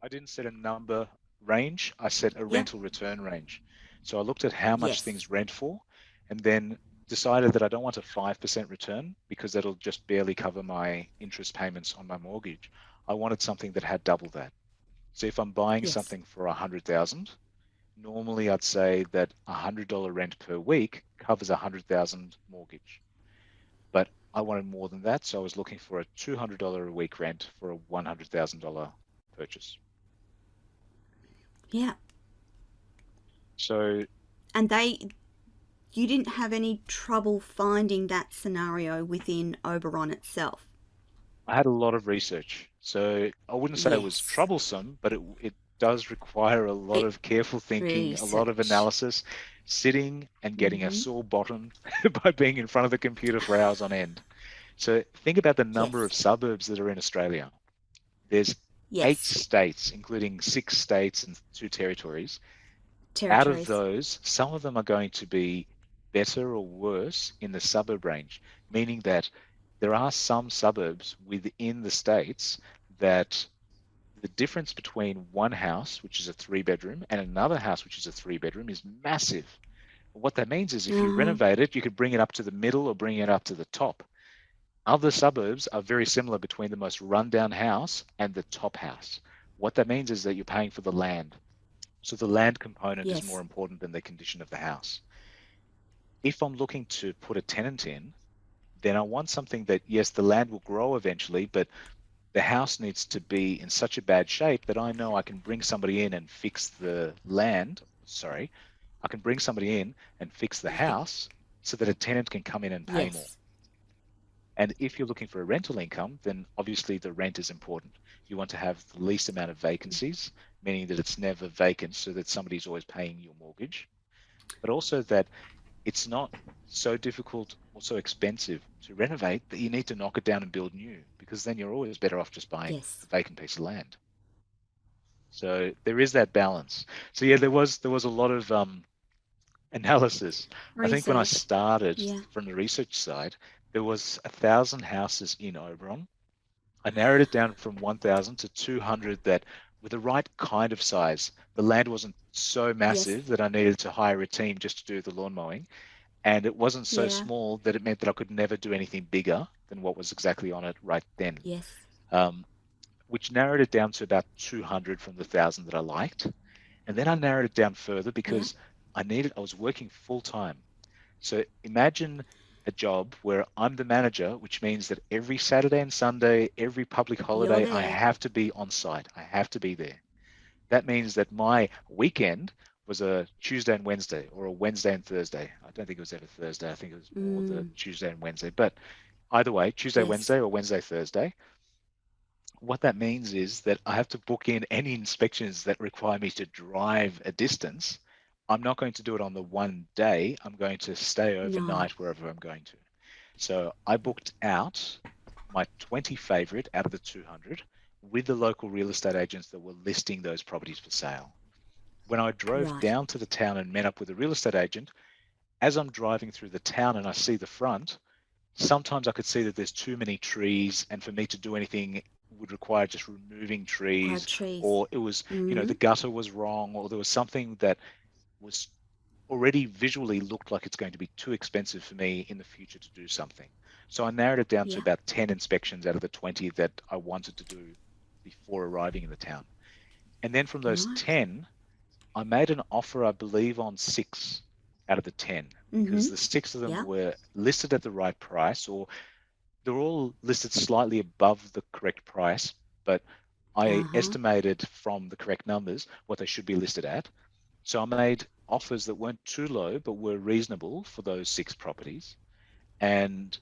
I didn't set a number range. I set a Yeah. rental return range. So I looked at how much Yes. things rent for and then decided that I don't want a 5% return because that'll just barely cover my interest payments on my mortgage. I wanted something that had double that. So if I'm buying Yes. something for 100,000, normally I'd say that $100 rent per week covers 100,000 mortgage. But I wanted more than that, so I was looking for a $200 a week rent for a $100,000 purchase. Yeah. So And you didn't have any trouble finding that scenario within Oberon itself. I had a lot of research. So I wouldn't say it was Yes. troublesome, but it does require a lot It of careful thinking, a lot of research. analysis, sitting and getting a Mm-hmm. sore bottom by being in front of the computer for hours on end. So think about the number of Yes. suburbs that are in Australia. There's eight Yes. states, including six states and two territories. Out of Territories. those, some of them are going to be better or worse in the suburb range, meaning that there are some suburbs within the states that the difference between one house, which is a three bedroom, and another house, which is a three bedroom, is massive. What that means is if you Uh-huh. renovate it, you could bring it up to the middle or bring it up to the top. Other suburbs are very similar between the most rundown house and the top house. What that means is that you're paying for the land. So the land component is more Yes. important than the condition of the house. If I'm looking to put a tenant in, then I want something that, yes, the land will grow eventually, but the house needs to be in such a bad shape that I know I can bring somebody in and fix the land. Sorry, I can bring somebody in and fix the house so that a tenant can come in and pay more. Yes. And if you're looking for a rental income, then obviously the rent is important. You want to have the least amount of vacancies, meaning that it's never vacant so that somebody's always paying your mortgage, but also that it's not so difficult or so expensive to renovate that you need to knock it down and build new, because then you're always better off just buying a Yes. vacant piece of land. So there is that balance. So yeah, there was a lot of analysis. I think when I Research. started Yeah. from the research side, there was 1,000 houses in Oberon. I narrowed it down from 1,000 to 200 that with the right kind of size, the land wasn't so Yes. massive that I needed to hire a team just to do the lawn mowing, and it wasn't so Yeah. small that it meant that I could never do anything bigger than what was exactly on it right then, Yes. um, which narrowed it down to about 200 from the 1,000 that I liked. And then I narrowed it down further Yeah. because I was working full time. So imagine a job where I'm the manager, which means that every Saturday and Sunday, every public You're holiday, I there. have to be on site. I have to be there. That means that my weekend was a Tuesday and Wednesday or a Wednesday and Thursday. I don't think it was ever Thursday. I think it was more the Mm. Tuesday and Wednesday. But either way, Tuesday, Yes. Wednesday, or Wednesday, Thursday. What that means is that I have to book in any inspections that require me to drive a distance. I'm not going to do it on the one day. I'm going to stay No. overnight wherever I'm going to. So I booked out my 20 favorite out of the 200 with the local real estate agents that were listing those properties for sale. When I drove Right. down to the town and met up with a real estate agent, as I'm driving through the town and I see the front, sometimes I could see that there's too many trees, and for me to do anything would require just removing Required trees, trees. or it was, Mm. the gutter was wrong, or there was something that was already visually looked like it's going to be too expensive for me in the future to do something. So I narrowed it down to Yeah. about 10 inspections out of the 20 that I wanted to do before arriving in the town. And then from those Right. 10, I made an offer, I believe, on six out of the 10 because Mm-hmm. the six of them Yeah. were listed at the right price, or they're all listed slightly above the correct price, but I Uh-huh. estimated from the correct numbers what they should be listed at. So I made offers that weren't too low, but were reasonable for those six properties. And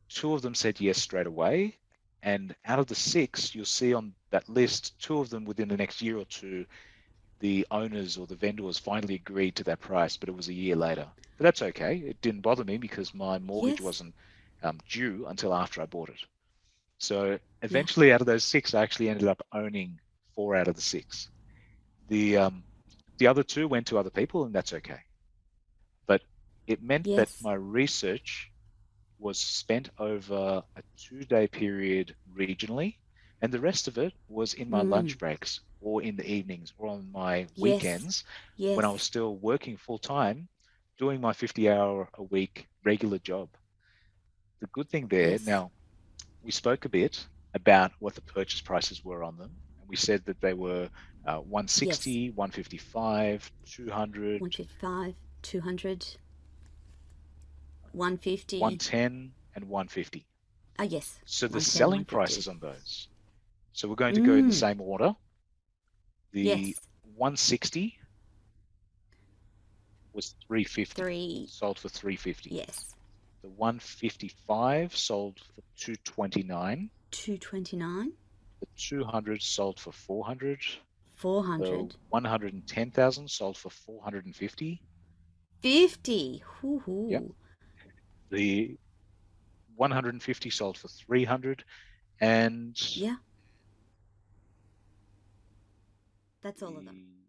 two of them said yes straight away. And out of the six, you'll see on that list, two of them within the next year or two the owners or the vendors finally agreed to that price, but it was a year later. But that's okay. It didn't bother me because my mortgage Yes. wasn't due until after I bought it. So Yeah. eventually, out of those six, I actually ended up owning four out of the six. The other two went to other people, and that's okay. But it meant that Yes. my research was spent over a 2-day period regionally, and the rest of it was in my Mm. lunch breaks or in the evenings or on my Yes. weekends when I was Yes. still working full time, doing my 50-hour a week regular job. The good thing there, Yes. now we spoke a bit about what the purchase prices were on them, and we said that they were Yes. 160, 155, 200, 155, 200, 150. 110, and 150. Ah, yes. So the 110, selling 150. prices on those. So we're going to go in the Mm. same order. The Yes. 160 was 350, 3. sold for 350. Yes. The 155 sold for 229. 229. The 200 sold for 400. The 400. 110,000 sold for 450. 50. Yep. Hoo-hoo. The 150 sold for 300, and Yeah. That's the all of them.